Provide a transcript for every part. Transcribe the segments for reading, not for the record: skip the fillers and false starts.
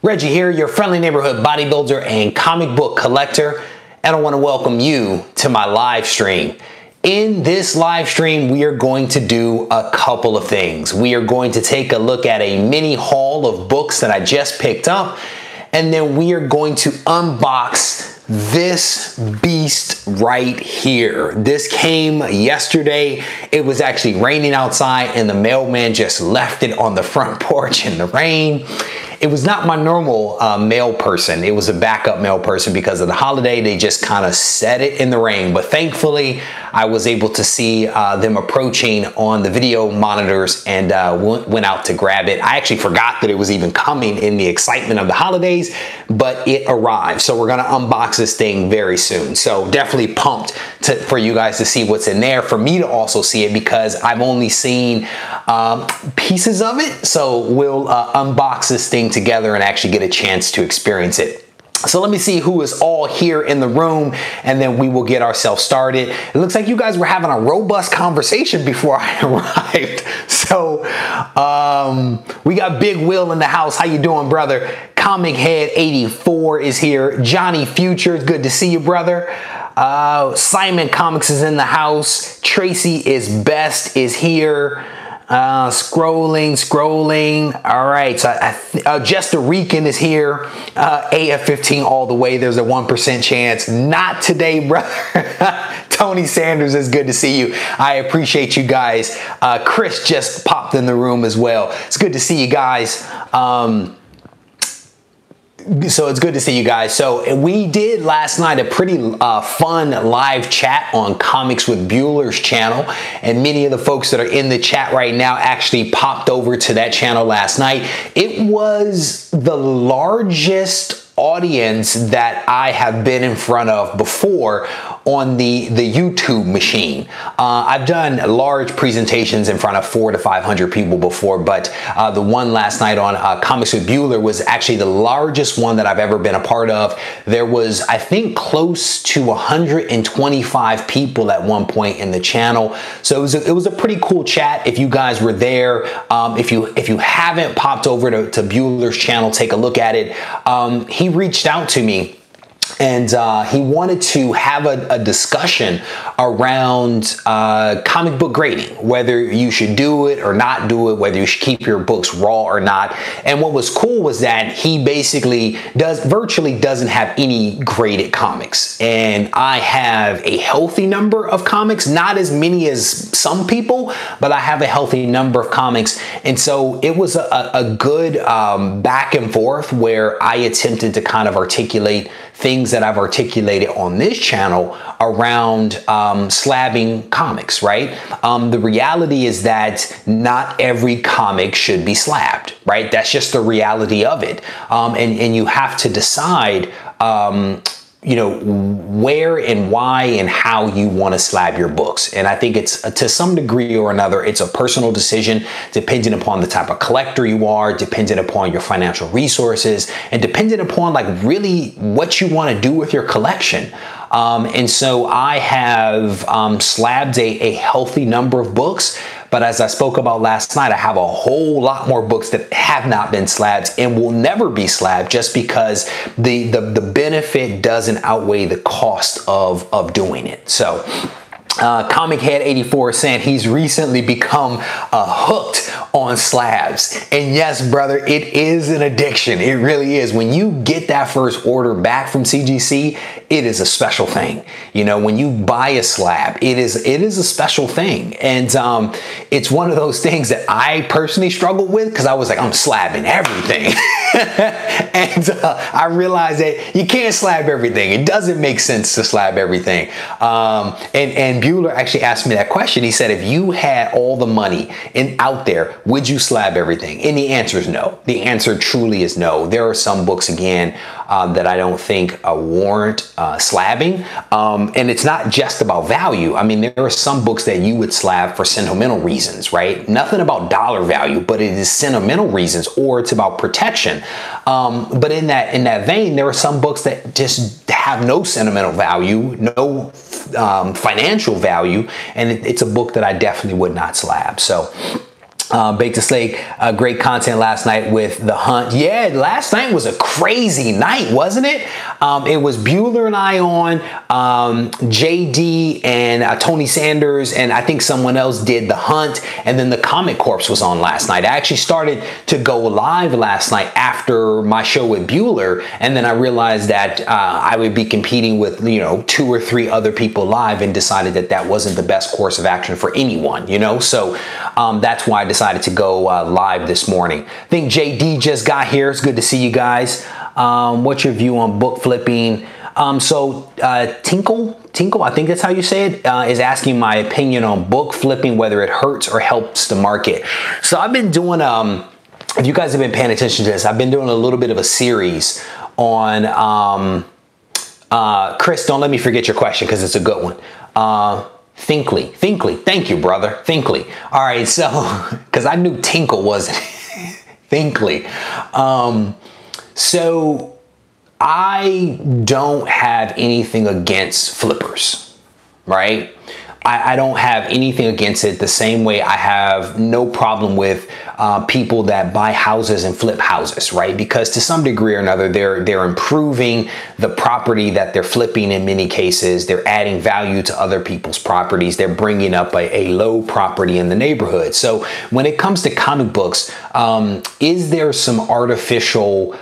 Reggie here, your friendly neighborhood bodybuilder and comic book collector, and I want to welcome you to my live stream. In this live stream, we are going to do a couple of things. We are going to take a look at a mini haul of books that I just picked up, and then we are going to unbox this beast right here. This came yesterday. It was actually raining outside and the mailman just left it on the front porch in the rain. It was not my normal mail person. It was a backup mail person because of the holiday. They just kind of set it in the rain. But thankfully, I was able to see them approaching on the video monitors and went out to grab it. I actually forgot that it was even coming in the excitement of the holidays, but it arrived. So we're gonna unbox this thing very soon. So definitely pumped for you guys to see what's in there, for me to also see it because I've only seen pieces of it. So we'll unbox this thing together and actually get a chance to experience it. So let me see who is all here in the room and then we will get ourselves started. It looks like you guys were having a robust conversation before I arrived. So we got Big Will in the house. How you doing, brother? Comic Head 84 is here. Johnny Future, good to see you, brother. Simon Comics is in the house. Tracy is Best is here. Scrolling. All right, so Jester Rican is here. AF15 all the way. There's a 1% chance. Not today, brother. Tony Sanders is good to see you. I appreciate you guys. Chris just popped in the room as well. It's good to see you guys. So it's good to see you guys. So we did last night a pretty fun live chat on Comics with Bueller's channel, and many of the folks that are in the chat right now actually popped over to that channel last night. It was the largest audience that I have been in front of before on the YouTube machine. I've done large presentations in front of 400 to 500 people before, but the one last night on Comics with Bueller was actually the largest one that I've ever been a part of. There was, I think, close to 125 people at one point in the channel. So it was a pretty cool chat. If you guys were there, if you haven't popped over to Bueller's channel, take a look at it. He reached out to me and he wanted to have a discussion around comic book grading, whether you should do it or not do it, whether you should keep your books raw or not. And what was cool was that he basically virtually doesn't have any graded comics. And I have a healthy number of comics, not as many as some people, but I have a healthy number of comics. And so it was a good back and forth where I attempted to kind of articulate things that I've articulated on this channel around slabbing comics, right? The reality is that not every comic should be slabbed, right? That's just the reality of it. And you have to decide, you know, where and why and how you want to slab your books. And I think it's, to some degree or another, it's a personal decision depending upon the type of collector you are, depending upon your financial resources, and depending upon like really what you want to do with your collection. And so I have slabbed a healthy number of books. But as I spoke about last night, I have a whole lot more books that have not been slabbed and will never be slabbed just because the benefit doesn't outweigh the cost of doing it. So Comic Head 84 is saying he's recently become hooked on slabs. And yes, brother, it is an addiction. It really is. When you get that first order back from CGC, it is a special thing. You know, when you buy a slab, it is a special thing. And it's one of those things that I personally struggled with because I was like, I'm slabbing everything. And I realized that you can't slab everything. It doesn't make sense to slab everything. And Bueller actually asked me that question. He said, if you had all the money out there, would you slab everything? And the answer is no. The answer truly is no. There are some books, again, that I don't think warrant slabbing. And it's not just about value. I mean, there are some books that you would slab for sentimental reasons, right? Nothing about dollar value, but it is sentimental reasons, or it's about protection. But in that vein, there are some books that just have no sentimental value, no financial value, and it's a book that I definitely would not slab. So Baked to Slake, great content last night with the hunt. Yeah, last night was a crazy night, wasn't it? It was Bueller and I on, JD and Tony Sanders, and I think someone else did the hunt, and then the Comic Corpse was on last night. I actually started to go live last night after my show with Bueller, and then I realized that I would be competing with, you know, 2 or 3 other people live, and decided that that wasn't the best course of action for anyone, you know? So that's why I decided to go live this morning. I think JD just got here. It's good to see you guys. What's your view on book flipping? Tinkle, I think that's how you say it, is asking my opinion on book flipping, whether it hurts or helps the market. So I've been doing, if you guys have been paying attention to this, I've been doing a little bit of a series on, Chris, don't let me forget your question because it's a good one. Thinkly, thank you, brother, Thinkly. All right, so, because I knew Tinkle wasn't Thinkly. So I don't have anything against flippers, right? I don't have anything against it, the same way I have no problem with people that buy houses and flip houses, right? Because to some degree or another, they're improving the property that they're flipping in many cases. They're adding value to other people's properties. They're bringing up a low property in the neighborhood. So when it comes to comic books, is there some artificial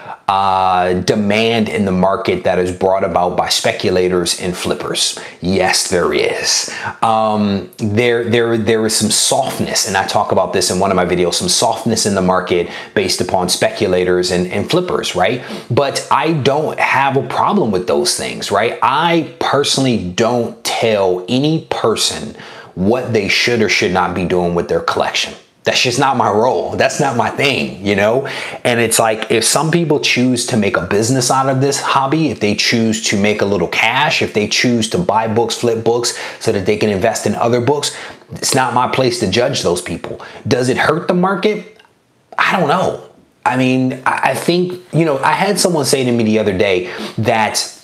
demand in the market that is brought about by speculators and flippers? Yes, there is. There is some softness, and I talk about this in one of my videos, some softness in the market based upon speculators and flippers, right? But I don't have a problem with those things, right? I personally don't tell any person what they should or should not be doing with their collection. That's just not my role. That's not my thing, you know? And it's like, if some people choose to make a business out of this hobby, if they choose to make a little cash, if they choose to buy books, flip books so that they can invest in other books, it's not my place to judge those people. Does it hurt the market? I don't know. I mean, I think, you know, I had someone say to me the other day that,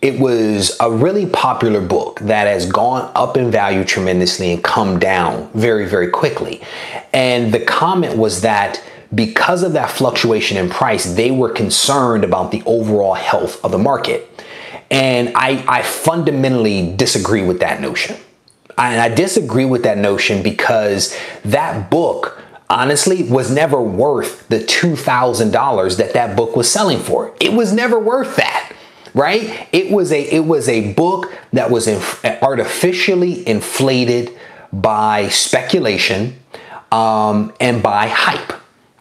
it was a really popular book that has gone up in value tremendously and come down very, very quickly. And the comment was that because of that fluctuation in price, they were concerned about the overall health of the market. And I fundamentally disagree with that notion. And I disagree with that notion because that book, honestly, was never worth the $2,000 that book was selling for. It was never worth that. Right? It was a book that was artificially inflated by speculation and by hype.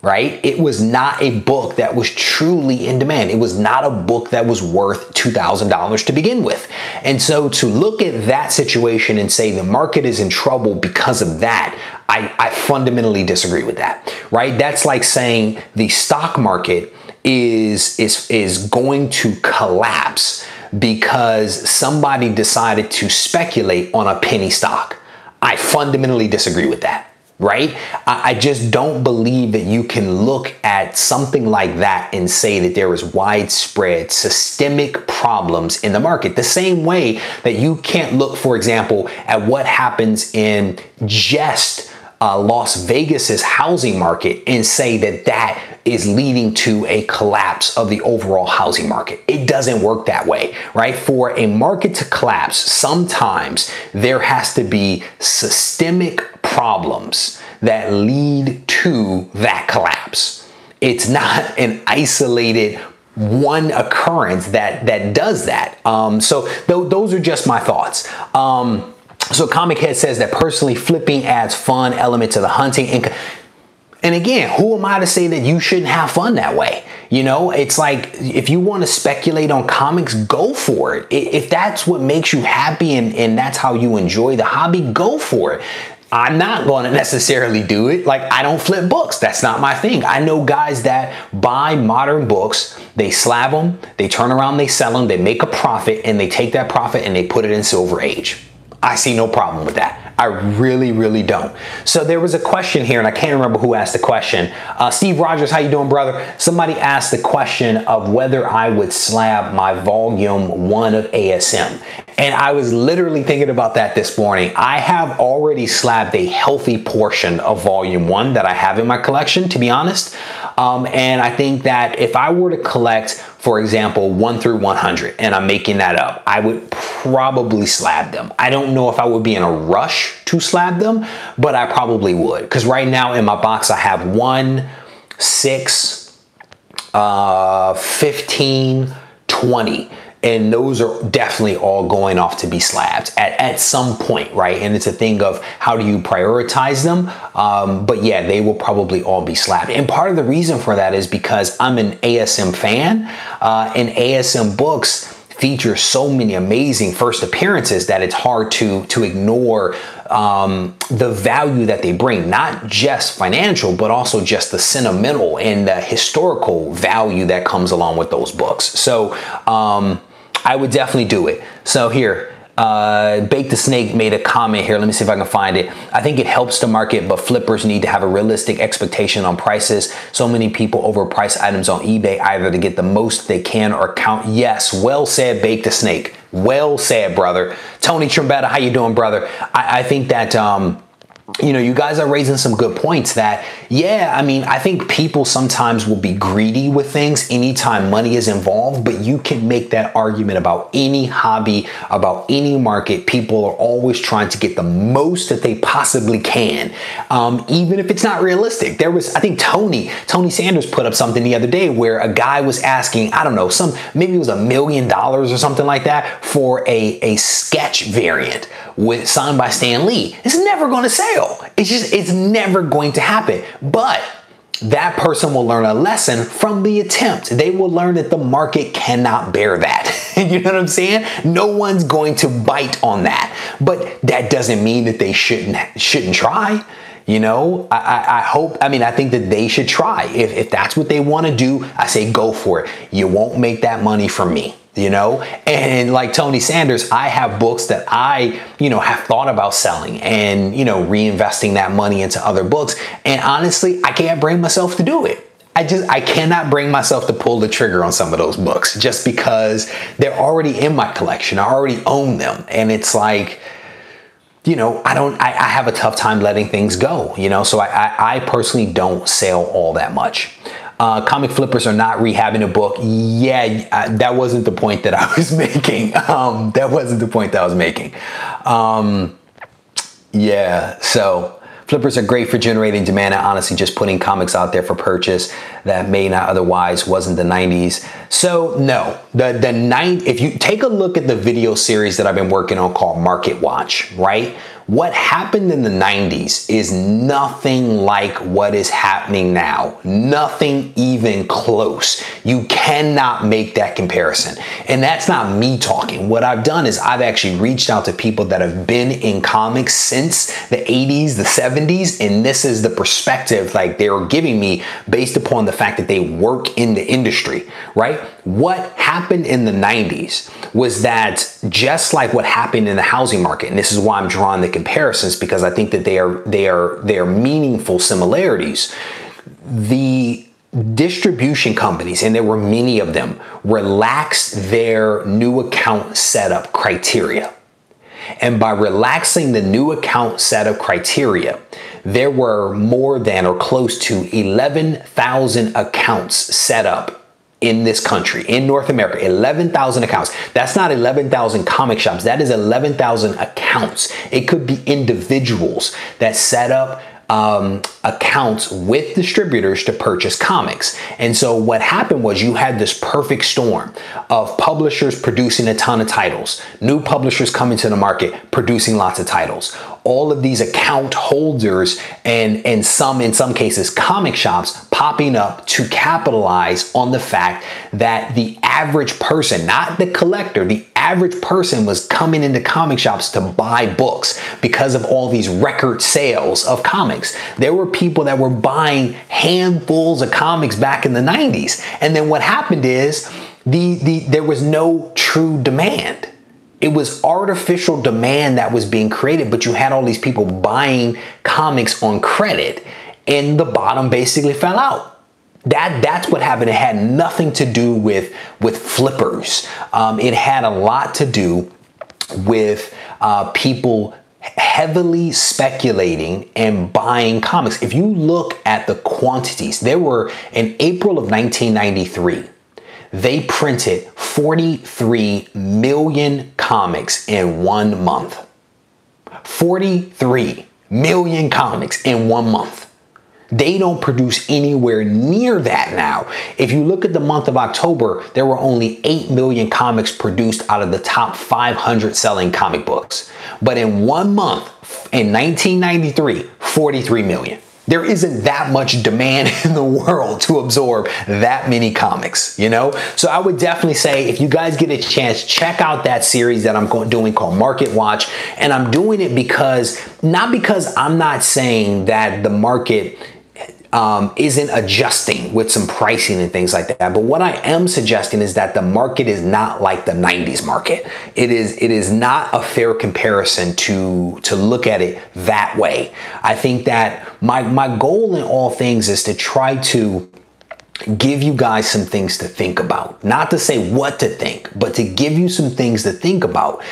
Right? It was not a book that was truly in demand. It was not a book that was worth $2,000 to begin with. And so to look at that situation and say the market is in trouble because of that, I fundamentally disagree with that. Right? That's like saying the stock market is going to collapse because somebody decided to speculate on a penny stock. I fundamentally disagree with that, right? I just don't believe that you can look at something like that and say that there is widespread systemic problems in the market. The same way that you can't look, for example, at what happens in just Las Vegas's housing market and say that that is leading to a collapse of the overall housing market. It doesn't work that way, right? For a market to collapse, sometimes there has to be systemic problems that lead to that collapse. It's not an isolated one occurrence that does that. So those are just my thoughts. So Comic Head says that personally flipping adds fun element to the hunting. And again, who am I to say that you shouldn't have fun that way? You know, it's like, if you want to speculate on comics, go for it. If that's what makes you happy and that's how you enjoy the hobby, go for it. I'm not going to necessarily do it. Like, I don't flip books. That's not my thing. I know guys that buy modern books, they slab them, they turn around, they sell them, they make a profit, and they take that profit and they put it in Silver Age. I see no problem with that. I really, really don't. So there was a question here, and I can't remember who asked the question. Steve Rogers, how you doing, brother? Somebody asked the question of whether I would slab my volume 1 of ASM. And I was literally thinking about that this morning. I have already slabbed a healthy portion of volume 1 that I have in my collection, to be honest. And I think that if I were to collect, for example, 1 through 100, and I'm making that up, I would probably slab them. I don't know if I would be in a rush to slab them, but I probably would. Because right now in my box, I have 1, 6, 15, 20. And those are definitely all going off to be slabbed at some point, right? And it's a thing of how do you prioritize them? But yeah, they will probably all be slabbed. And part of the reason for that is because I'm an ASM fan, and ASM books feature so many amazing first appearances that it's hard to ignore the value that they bring, not just financial, but also just the sentimental and the historical value that comes along with those books. So, I would definitely do it. So here, Bake the Snake made a comment here. Let me see if I can find it. I think it helps the market, but flippers need to have a realistic expectation on prices. So many people overprice items on eBay either to get the most they can or count. Yes, well said, Bake the Snake. Well said, brother. Tony Trombetta, how you doing, brother? I think that, you know, you guys are raising some good points that, yeah, I mean, I think people sometimes will be greedy with things anytime money is involved, but you can make that argument about any hobby, about any market. People are always trying to get the most that they possibly can, even if it's not realistic. There was, I think Tony Sanders put up something the other day where a guy was asking, I don't know, maybe it was $1 million or something like that for a sketch variant signed by Stan Lee. It's never going to sell. It's never going to happen. But that person will learn a lesson from the attempt. They will learn that the market cannot bear that. You know what I'm saying? No one's going to bite on that. But that doesn't mean that they shouldn't try. You know, I think that they should try. If that's what they want to do, I say go for it. You won't make that money from me. You know, and like Tony Sanders, I have books that I, you know, have thought about selling and, you know, reinvesting that money into other books. And honestly, I can't bring myself to do it. I cannot bring myself to pull the trigger on some of those books just because they're already in my collection. I already own them. And it's like, you know, I have a tough time letting things go, you know, so I personally don't sell all that much. Comic flippers are not rehabbing a book. Yeah, that wasn't the point that I was making. That wasn't the point that I was making. Yeah, so flippers are great for generating demand and honestly just putting comics out there for purchase that may not otherwise wasn't the 90s. So no, if you take a look at the video series that I've been working on called Market Watch, right? What happened in the 90s is nothing like what is happening now. Nothing even close. You cannot make that comparison. And that's not me talking. What I've done is I've actually reached out to people that have been in comics since the 80s, the 70s, and this is the perspective like they were giving me based upon the fact that they work in the industry, right? What happened in the 90s was that just like what happened in the housing market, and this is why I'm drawing the comparisons because I think that they are meaningful similarities. The distribution companies, and there were many of them, relaxed their new account setup criteria. And by relaxing the new account setup criteria, there were more than or close to 11,000 accounts set up in this country, in North America, 11,000 accounts. That's not 11,000 comic shops. That is 11,000 accounts. It could be individuals that set up accounts with distributors to purchase comics. And so what happened was you had this perfect storm of publishers producing a ton of titles, new publishers coming to the market, producing lots of titles. All of these account holders and in some cases comic shops popping up to capitalize on the fact that the average person, not the collector, the average person was coming into comic shops to buy books because of all these record sales of comics. There were people that were buying handfuls of comics back in the 90s. And then what happened is there was no true demand. It was artificial demand that was being created, but you had all these people buying comics on credit and the bottom basically fell out. That's what happened. It had nothing to do with flippers. It had a lot to do with people heavily speculating and buying comics. If you look at the quantities, there were in April of 1993, they printed 43 million comics in 1 month. 43 million comics in 1 month. They don't produce anywhere near that now. If you look at the month of October, there were only 8 million comics produced out of the top 500 selling comic books. But in 1 month, in 1993, 43 million. There isn't that much demand in the world to absorb that many comics, you know? So I would definitely say, if you guys get a chance, check out that series that I'm doing called Market Watch. And I'm doing it because, not because I'm not saying that the market isn't adjusting with some pricing and things like that. But what I am suggesting is that the market is not like the 90s market. It is not a fair comparison to look at it that way. I think that my goal in all things is to try to give you guys some things to think about. Not to say what to think, but to give you some things to think about.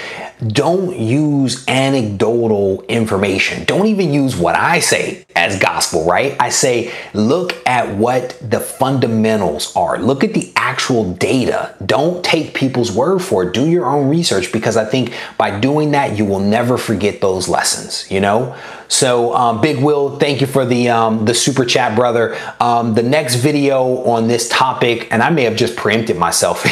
Don't use anecdotal information. Don't even use what I say as gospel, right? I say, look at what the fundamentals are. Look at the actual data. Don't take people's word for it. Do your own research, because I think by doing that, you will never forget those lessons, you know? So Big Will, thank you for the super chat, brother. The next video on this topic, and I may have just preempted myself.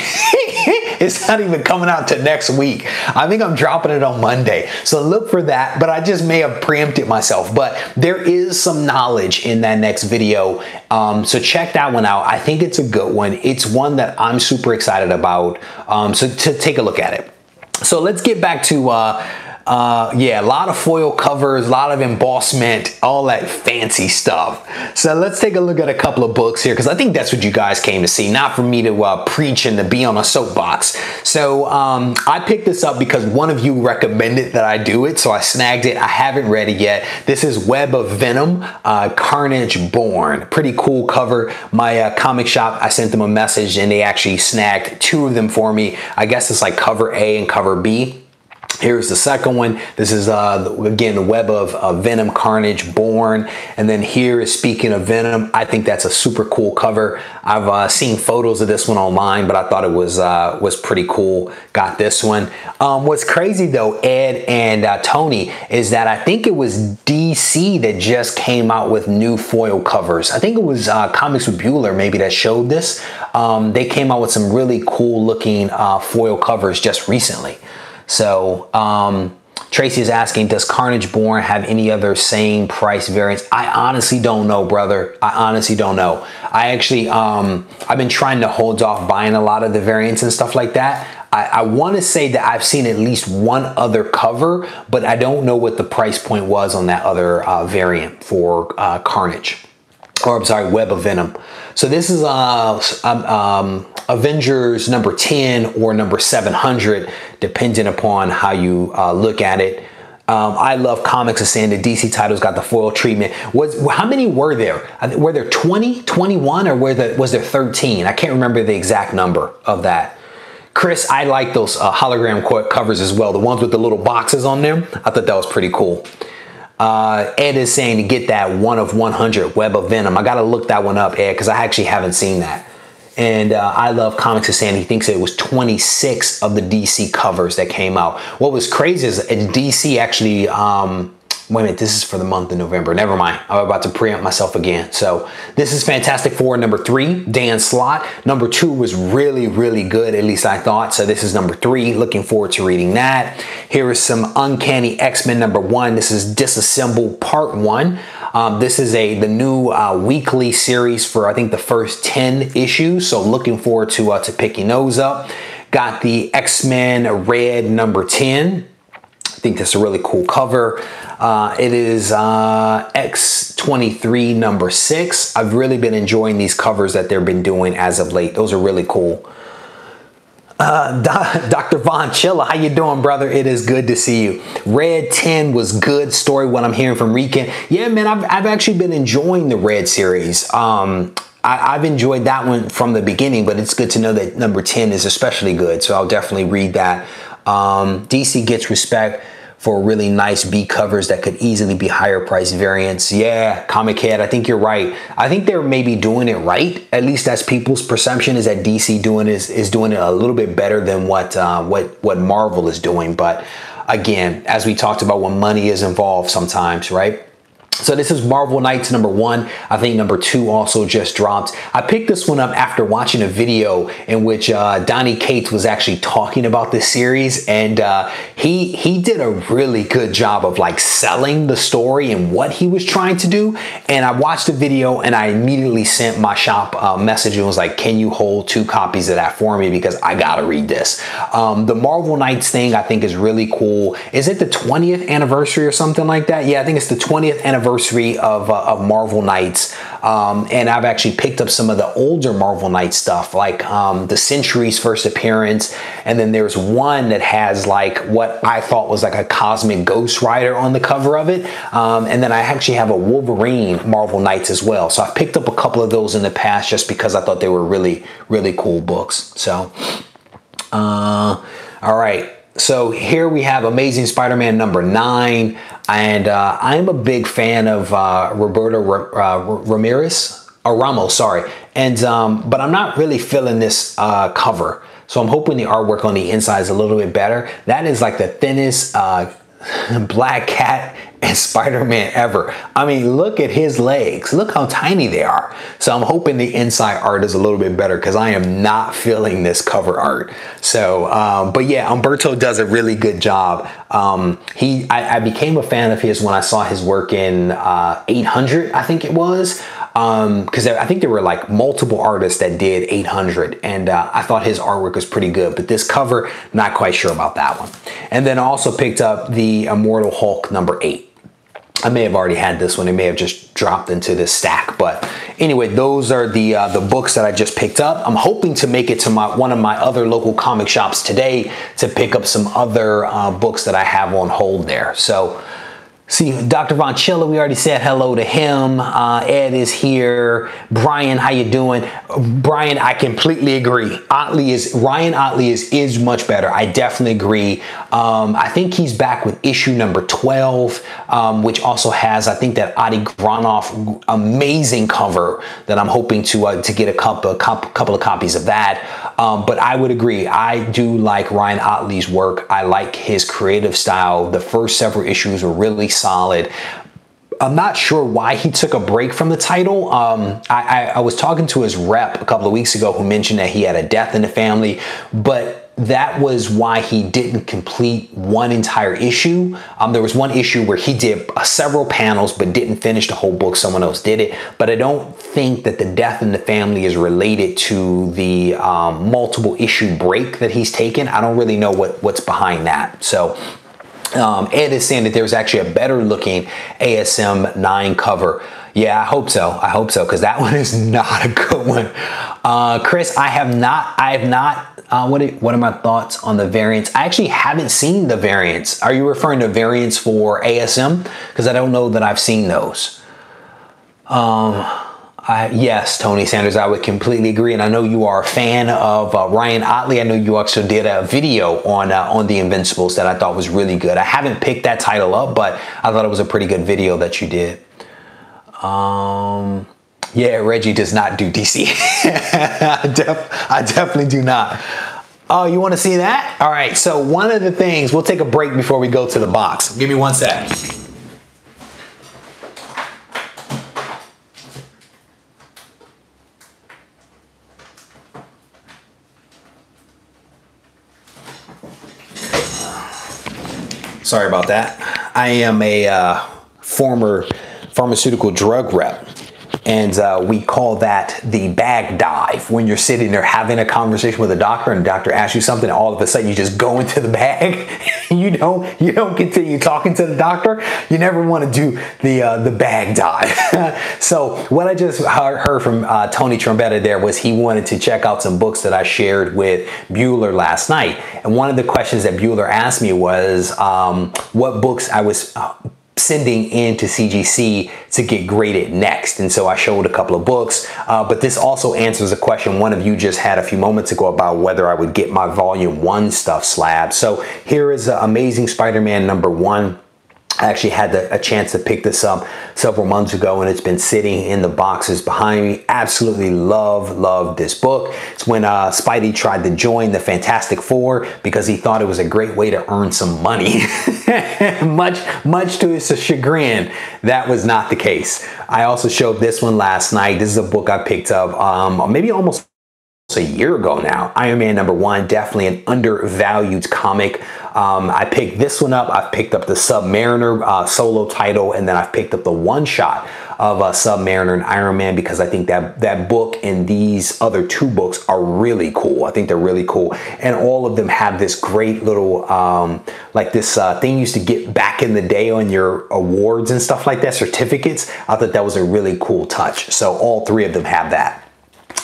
It's not even coming out till next week. I think I'm dropping it on Monday. So look for that, but I just may have preempted myself. But there is some knowledge in that next video. So check that one out. I think it's a good one. It's one that I'm super excited about. So to take a look at it. So let's get back to yeah, a lot of foil covers, a lot of embossment, all that fancy stuff. So let's take a look at a couple of books here, because I think that's what you guys came to see, not for me to preach and to be on a soapbox. So I picked this up because one of you recommended that I do it, so I snagged it. I haven't read it yet. This is Web of Venom, Carnage Born. Pretty cool cover. My comic shop, I sent them a message and they actually snagged 2 of them for me. I guess it's like cover A and cover B. Here's the second one. This is, again, the Web of Venom, Carnage Born. And then here is Speaking of Venom. I think that's a super cool cover. I've seen photos of this one online, but I thought it was pretty cool. Got this one. What's crazy, though, Ed and Tony, is that I think it was DC that just came out with new foil covers. I think it was Comics with Bueller maybe that showed this. They came out with some really cool looking foil covers just recently. So Tracy is asking, does Carnage Born have any other same price variants? I honestly don't know, brother. I honestly don't know. I actually, I've been trying to hold off buying a lot of the variants and stuff like that. I want to say that I've seen at least one other cover, but I don't know what the price point was on that other variant for Carnage. Or I'm sorry, Web of Venom. So this is Avengers number 10 or number 700, depending upon how you look at it. I Love Comics is saying the DC titles got the foil treatment. How many were there? Were there 20, 21, or was there 13? I can't remember the exact number of that. Chris, I like those hologram covers as well. The ones with the little boxes on them. I thought that was pretty cool. Ed is saying to get that 1 of 100 Web of Venom. I got to look that one up, Ed, because I actually haven't seen that. And I Love Comics is saying he thinks it was 26 of the DC covers that came out. What was crazy is DC actually, wait a minute, this is for the month of November. Never mind. I'm about to preempt myself again. So this is Fantastic Four number 3, Dan Slott. Number 2 was really, really good, at least I thought. So this is number 3. Looking forward to reading that. Here is some Uncanny X-Men number 1. This is Disassemble Part 1. This is the new weekly series for, I think, the first 10 issues. So looking forward to picking those up. Got the X-Men Red number 10. I think that's a really cool cover. It is X23 number 6. I've really been enjoying these covers that they've been doing as of late. Those are really cool. Dr. Von Chilla, how you doing, brother? It is good to see you. Red 10 was good story, what I'm hearing from Recan. Yeah, man, I've actually been enjoying the Red series. I've enjoyed that one from the beginning, but it's good to know that number 10 is especially good. So I'll definitely read that. DC gets respect for really nice B covers that could easily be higher price variants. Yeah, Comic Head, I think you're right. I think they're maybe doing it right. At least that's people's perception, is that DC is doing it a little bit better than what Marvel is doing. But again, as we talked about, when money is involved sometimes, right? So this is Marvel Knights #1. I think #2 also just dropped. I picked this one up after watching a video in which Donnie Cates was actually talking about this series, and he did a really good job of like selling the story and what he was trying to do. And I watched the video and I immediately sent my shop a message and was like, can you hold 2 copies of that for me, because I gotta read this. The Marvel Knights thing I think is really cool. Is it the 20th anniversary or something like that? Yeah, I think it's the 20th anniversary of Marvel Knights, and I've actually picked up some of the older Marvel Knights stuff, like the Century's first appearance, and then there's one that has like what I thought was like a cosmic Ghost Rider on the cover of it, and then I actually have a Wolverine Marvel Knights as well. So I've picked up a couple of those in the past just because I thought they were really cool books. So all right. So here we have Amazing Spider-Man #9, and I'm a big fan of Roberto Ramos, sorry. And but I'm not really feeling this cover. So I'm hoping the artwork on the inside is a little bit better. That is like the thinnest Black Cat and Spider-Man ever. I mean, look at his legs. Look how tiny they are. So I'm hoping the inside art is a little bit better, because I am not feeling this cover art. So, but yeah, Umberto does a really good job. I became a fan of his when I saw his work in 800, I think it was. Because I think there were like multiple artists that did 800, and I thought his artwork was pretty good, but this cover, not quite sure about that one. And then I also picked up the Immortal Hulk #8. I may have already had this one. It may have just dropped into this stack. But anyway, those are the books that I just picked up. I'm hoping to make it to one of my other local comic shops today to pick up some other books that I have on hold there. So, see, Dr. Von Chilla, we already said hello to him. Ed is here. Brian, how you doing? Brian, I completely agree. Ryan Otley is much better. I definitely agree. I think he's back with issue #12, which also has, I think, that Adi Granoff amazing cover that I'm hoping to get a couple of copies of that. But I would agree. I do like Ryan Otley's work. I like his creative style. The first several issues were really solid. I'm not sure why he took a break from the title. I was talking to his rep a couple of weeks ago who mentioned that he had a death in the family, but that was why he didn't complete one entire issue. There was one issue where he did several panels but didn't finish the whole book. Someone else did it. But I don't think that the death in the family is related to the multiple issue break that he's taken. I don't really know what's behind that. So Ed is saying that there's actually a better looking ASM 9 cover. Yeah, I hope so. I hope so, because that one is not a good one. Chris, I have not, what are my thoughts on the variants? I actually haven't seen the variants. Are you referring to variants for ASM? Because I don't know that I've seen those. Yes, Tony Sanders, I would completely agree. And I know you are a fan of Ryan Otley. I know you also did a video on the Invincibles that I thought was really good. I haven't picked that title up, but I thought it was a pretty good video that you did. Yeah, Reggie does not do DC. I definitely do not. Oh, you want to see that? All right, so one of the things, we'll take a break before we go to the box. Give me one sec. Sorry about that. I am a former pharmaceutical drug rep, and we call that the bag dive. When you're sitting there having a conversation with a doctor and the doctor asks you something, and all of a sudden you just go into the bag. you don't continue talking to the doctor. You never want to do the bag dive. So what I just heard from Tony Trombetta there was he wanted to check out some books that I shared with Bueller last night. And one of the questions that Bueller asked me was what books I was sending into CGC to get graded next. And so I showed a couple of books, but this also answers a question one of you just had a few moments ago about whether I would get my volume 1 stuff slab. So here is Amazing Spider-Man #1. I actually had a chance to pick this up several months ago, and it's been sitting in the boxes behind me. Absolutely love this book. It's when Spidey tried to join the Fantastic Four because he thought it was a great way to earn some money. much to his chagrin, that was not the case. I also showed this one last night. This is a book I picked up maybe almost a year ago now. Iron Man #1, definitely an undervalued comic. I picked this one up. I've picked up the Submariner solo title, and then I've picked up the one-shot of Submariner and Iron Man because I think that book and these other 2 books are really cool. I think they're really cool, and all of them have this great little like this thing you used to get back in the day on your awards and stuff like that, certificates. I thought that was a really cool touch. So all 3 of them have that.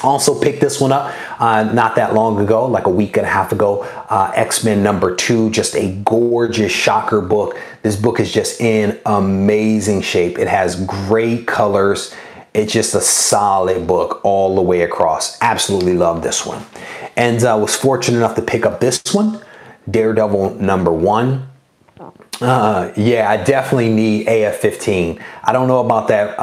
Also picked this one up not that long ago, like a week and a half ago, X-Men #2, just a gorgeous shocker book. This book is just in amazing shape. It has great colors. It's just a solid book all the way across. Absolutely love this one. And I was fortunate enough to pick up this one, Daredevil #1. Yeah, I definitely need AF-15. I don't know about that.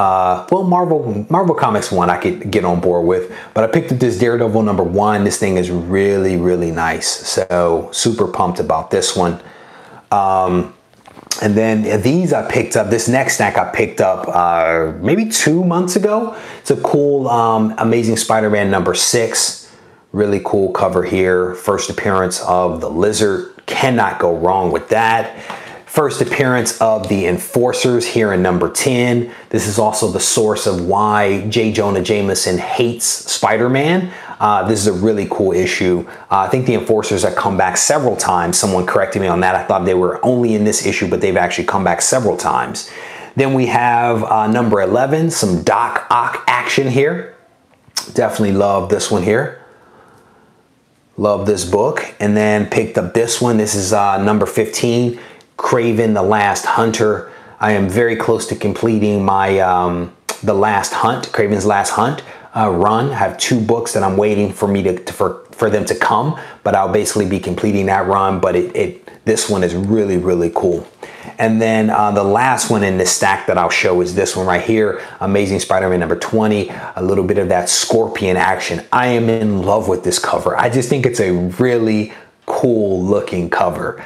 Well, Marvel Comics 1 I could get on board with, but I picked up this Daredevil #1. This thing is really nice. So super pumped about this one. And then these I picked up, this next stack I picked up maybe 2 months ago. It's a cool Amazing Spider-Man #6. Really cool cover here. First appearance of the Lizard. Cannot go wrong with that. First appearance of the Enforcers here in #10. This is also the source of why J. Jonah Jameson hates Spider-Man. This is a really cool issue. I think the Enforcers have come back several times. Someone corrected me on that. I thought they were only in this issue, but they've actually come back several times. Then we have #11, some Doc Ock action here. Definitely love this one here. Love this book. And then picked up this one. This is #15. Kraven the Last Hunter. I am very close to completing my the Last Hunt, Kraven's Last Hunt run. I have 2 books that I'm waiting for me for them to come, but I'll basically be completing that run. But this one is really cool. And then the last one in this stack that I'll show is this one right here, Amazing Spider-Man #20. A little bit of that Scorpion action. I am in love with this cover. I just think it's a really cool looking cover,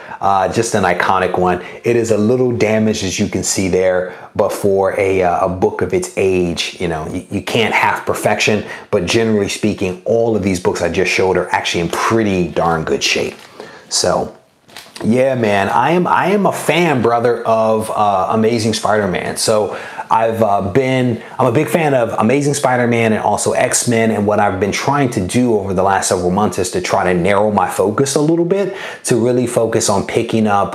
just an iconic one. It is a little damaged, as you can see there, but for a book of its age, you know, you can't have perfection, but generally speaking, all of these books I just showed are actually in pretty darn good shape. So yeah, man, I am a fan, brother, of Amazing Spider-Man. So I'm a big fan of Amazing Spider-Man and also X-Men, and what I've been trying to do over the last several months is to try to narrow my focus a little bit to really focus on picking up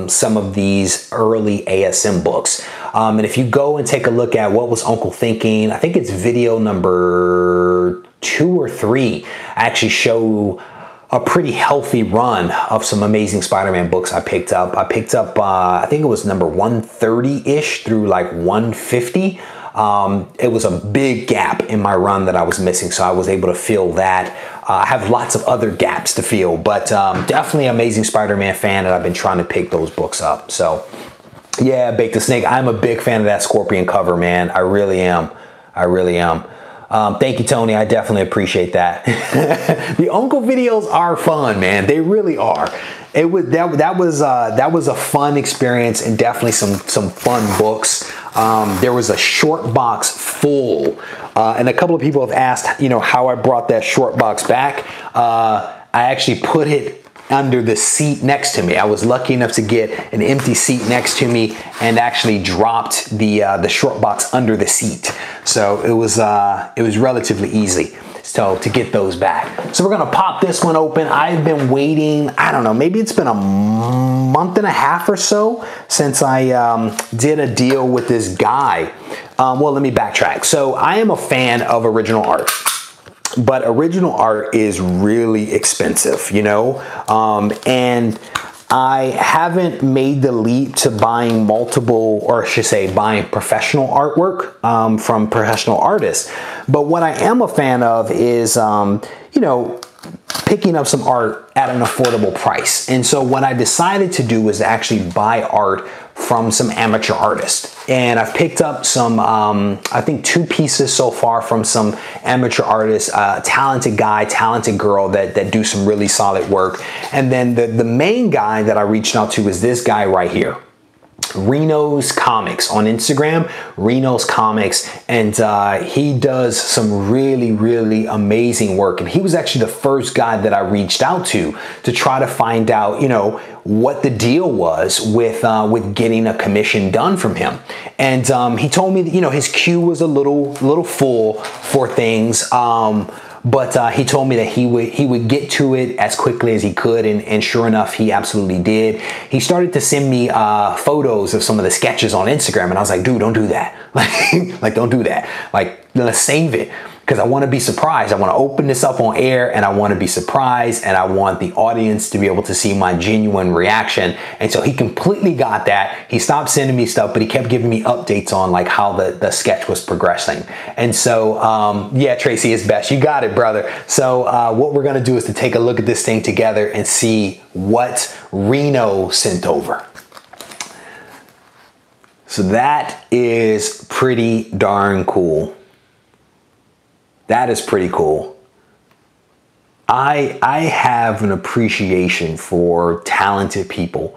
some of these early ASM books. And if you go and take a look at what was Uncle thinking, I think it's video number 2 or 3, I actually show a pretty healthy run of some Amazing Spider-Man books I picked up. I picked up, I think it was number 130-ish through like 150. It was a big gap in my run that I was missing, so I was able to fill that. I have lots of other gaps to fill, but definitely Amazing Spider-Man fan, and I've been trying to pick those books up. So yeah, Bake the Snake, I'm a big fan of that Scorpion cover, man. I really am. I really am. Thank you, Tony. I definitely appreciate that. The Uncle videos are fun, man. They really are. That was a fun experience, and definitely some fun books. There was a short box full, and a couple of people have asked, you know, how I brought that short box back. I actually put it under the seat next to me. I was lucky enough to get an empty seat next to me and actually dropped the short box under the seat. So it was relatively easy to get those back. So we're gonna pop this one open. I've been waiting, I don't know, maybe it's been a month and a half or so since I did a deal with this guy. Well, let me backtrack. So I am a fan of original art, but original art is really expensive, you know? And I haven't made the leap to buying multiple, or I should say buying professional artwork from professional artists. But what I am a fan of is, you know, picking up some art at an affordable price. And so what I decided to do was actually buy art from some amateur artists. And I've picked up some, I think 2 pieces so far from some amateur artists, talented guy, talented girl that do some really solid work. And then the main guy that I reached out to is this guy right here. Reno's Comics on Instagram, Reno's Comics, and he does some really amazing work. And he was actually the first guy that I reached out to try to find out, you know, what the deal was with getting a commission done from him. And he told me that, you know, his queue was a little full for things. But he told me that he would get to it as quickly as he could, and sure enough, he absolutely did. He started to send me photos of some of the sketches on Instagram, and I was like, dude, don't do that. Like, don't do that. Like, let's save it, because I want to be surprised. I want to open this up on air, and I want to be surprised, and I want the audience to be able to see my genuine reaction. And so he completely got that. He stopped sending me stuff, but he kept giving me updates on like how the sketch was progressing. And so, yeah, Tracy, it's best. You got it, brother. So what we're going to do is to take a look at this thing together and see what Reno sent over. So that is pretty darn cool. That is pretty cool. I have an appreciation for talented people,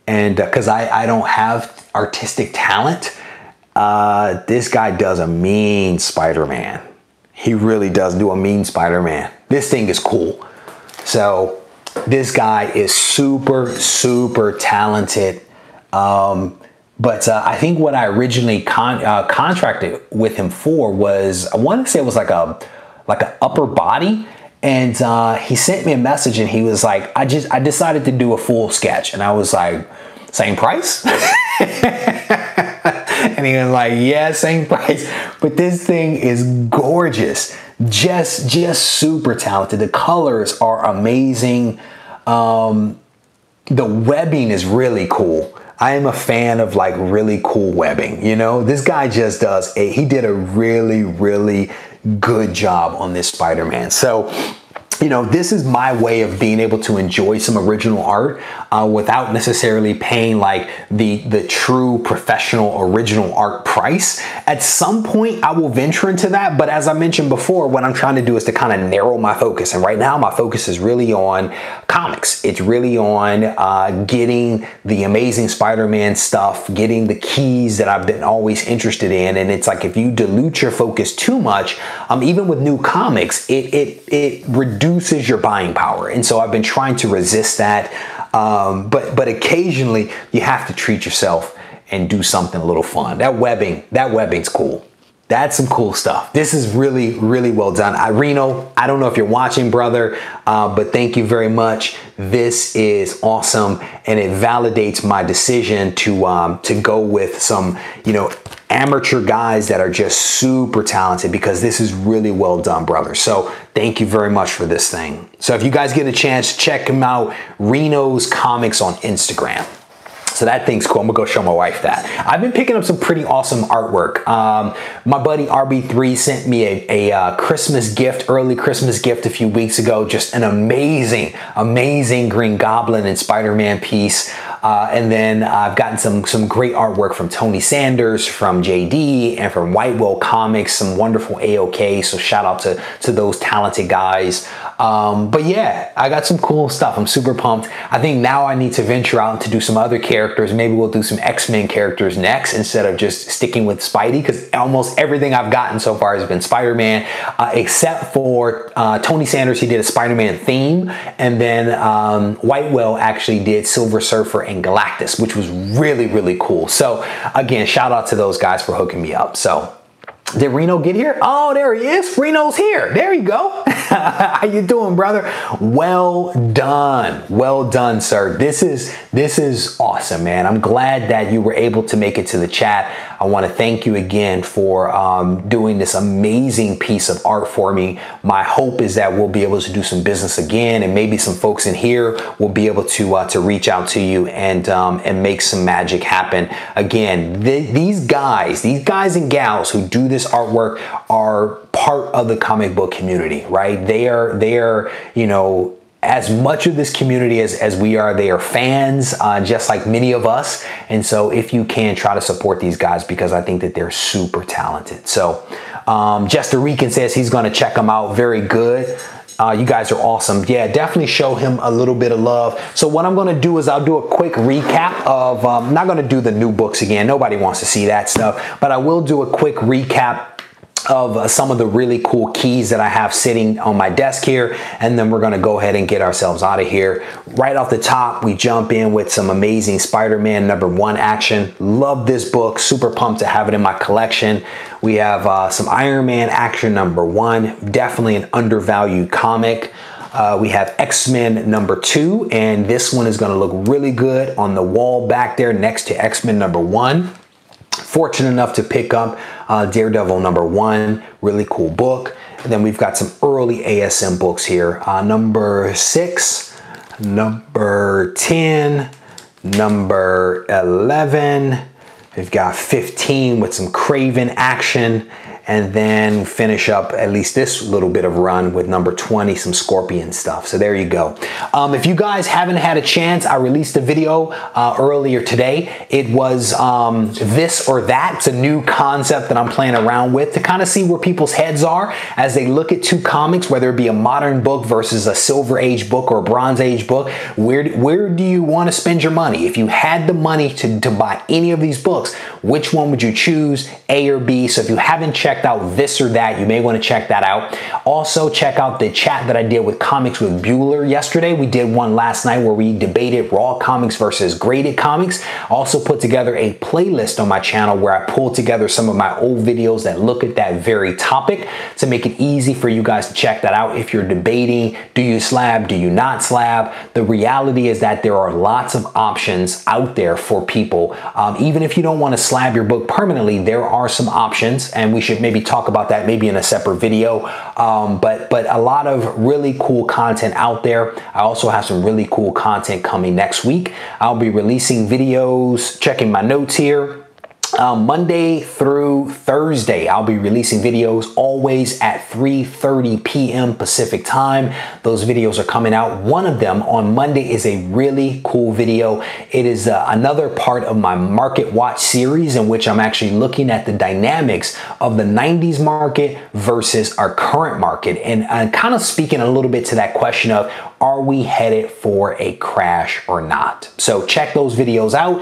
and because I don't have artistic talent, this guy does a mean Spider-Man. He really does do a mean Spider-Man. This thing is cool. So this guy is super talented. But I think what I originally contracted with him for was, I want to say it was like a upper body. And he sent me a message and he was like, I decided to do a full sketch. And I was like, same price? And he was like, yeah, same price. But this thing is gorgeous. Just super talented. The colors are amazing. The webbing is really cool. I am a fan of like really cool webbing, you know? This guy just does he did a really good job on this Spider-Man. So, you know, this is my way of being able to enjoy some original art without necessarily paying like the true professional original art price. At some point, I will venture into that. But as I mentioned before, what I'm trying to do is to kind of narrow my focus. And right now, my focus is really on comics. It's really on getting the Amazing Spider-Man stuff, getting the keys that I've been always interested in. And it's like, if you dilute your focus too much, even with new comics, it reduces your buying power. And so I've been trying to resist that. But occasionally you have to treat yourself and do something a little fun. That webbing's cool. That's some cool stuff. This is really well done. Reno, I don't know if you're watching, brother, but thank you very much. This is awesome, and it validates my decision to go with some, you know, amateur guys that are just super talented, because this is really well done, brother. So thank you very much for this thing. So if you guys get a chance, check him out, Reno's Comics on Instagram. So that thing's cool. I'm gonna go show my wife that. I've been picking up some pretty awesome artwork. My buddy RB3 sent me a Christmas gift, early Christmas gift a few weeks ago. Just an amazing Green Goblin and Spider-Man piece. And then I've gotten some great artwork from Tony Sanders, from JD, and from White Whale Comics, some wonderful AOK. So shout out to those talented guys. But yeah, I got some cool stuff. I'm super pumped. I think now I need to venture out to do some other characters. Maybe we'll do some X-Men characters next instead of just sticking with Spidey, because almost everything I've gotten so far has been Spider-Man, except for Tony Sanders. He did a Spider-Man theme, and then White Whale actually did Silver Surfer and Galactus, which was really cool. So again, shout out to those guys for hooking me up. So did Reno get here? Oh, there he is. Reno's here. There you go. How you doing, brother? Well done, sir. This is awesome, man. I'm glad that you were able to make it to the chat. I want to thank you again for doing this amazing piece of art for me. My hope is that we'll be able to do some business again, and maybe some folks in here will be able to reach out to you and make some magic happen. Again, these guys and gals who do this artwork are part of the comic book community, right? They are, you know, as much of this community as we are. They are fans, just like many of us. And so if you can, try to support these guys, because I think that they're super talented. So Jester Rican says he's going to check them out. Very good. You guys are awesome. Yeah, definitely show him a little bit of love. So what I'm going to do is I'll do a quick recap of, I'm not going to do the new books again. Nobody wants to see that stuff, but I will do a quick recap of some of the really cool keys that I have sitting on my desk here, and then we're going to go ahead and get ourselves out of here. Right off the top, we jump in with some amazing Spider-Man #1 action. Love this book, super pumped to have it in my collection. We have some Iron Man action #1, definitely an undervalued comic. We have X-Men #2, and this one is going to look really good on the wall back there next to X-Men #1. Fortunate enough to pick up Daredevil #1, really cool book. And then we've got some early ASM books here. #6, #10, #11. We've got 15 with some Craven action. And then finish up at least this little bit of run with #20, some Scorpion stuff. So there you go. If you guys haven't had a chance, I released a video earlier today. It was this or that. It's a new concept that I'm playing around with to kind of see where people's heads are as they look at two comics, whether it be a modern book versus a Silver Age book or a Bronze Age book. Where do you want to spend your money? If you had the money to buy any of these books, which one would you choose, A or B? So if you haven't checked out this or that, you may want to check that out. Also, check out the chat that I did with Comics with Bueller yesterday. We did one last night where we debated raw comics versus graded comics. Also put together a playlist on my channel where I pulled together some of my old videos that look at that very topic to make it easy for you guys to check that out. If you're debating, do you slab, do you not slab? The reality is that there are lots of options out there for people. Even if you don't want to slab your book permanently, there are some options, and we should maybe talk about that maybe in a separate video. But a lot of really cool content out there. I also have some really cool content coming next week. I'll be releasing videos, checking my notes here. Monday through Thursday, I'll be releasing videos always at 3:30 p.m. Pacific time. Those videos are coming out. One of them on Monday is a really cool video. It is another part of my Market Watch series, in which I'm actually looking at the dynamics of the 90s market versus our current market, and kind of speaking a little bit to that question of, are we headed for a crash or not? So check those videos out.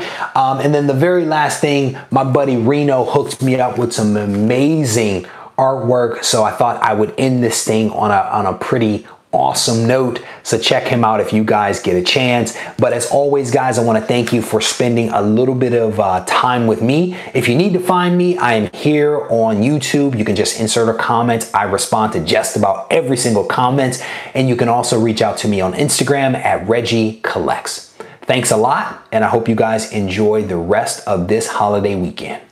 And then the very last thing, my buddy Reno hooked me up with some amazing artwork. So I thought I would end this thing on a pretty awesome note. So check him out if you guys get a chance. But as always, guys, I want to thank you for spending a little bit of time with me. If you need to find me, I am here on YouTube. You can just insert a comment. I respond to just about every single comment. And you can also reach out to me on Instagram at RegieCollects. Thanks a lot, and I hope you guys enjoy the rest of this holiday weekend.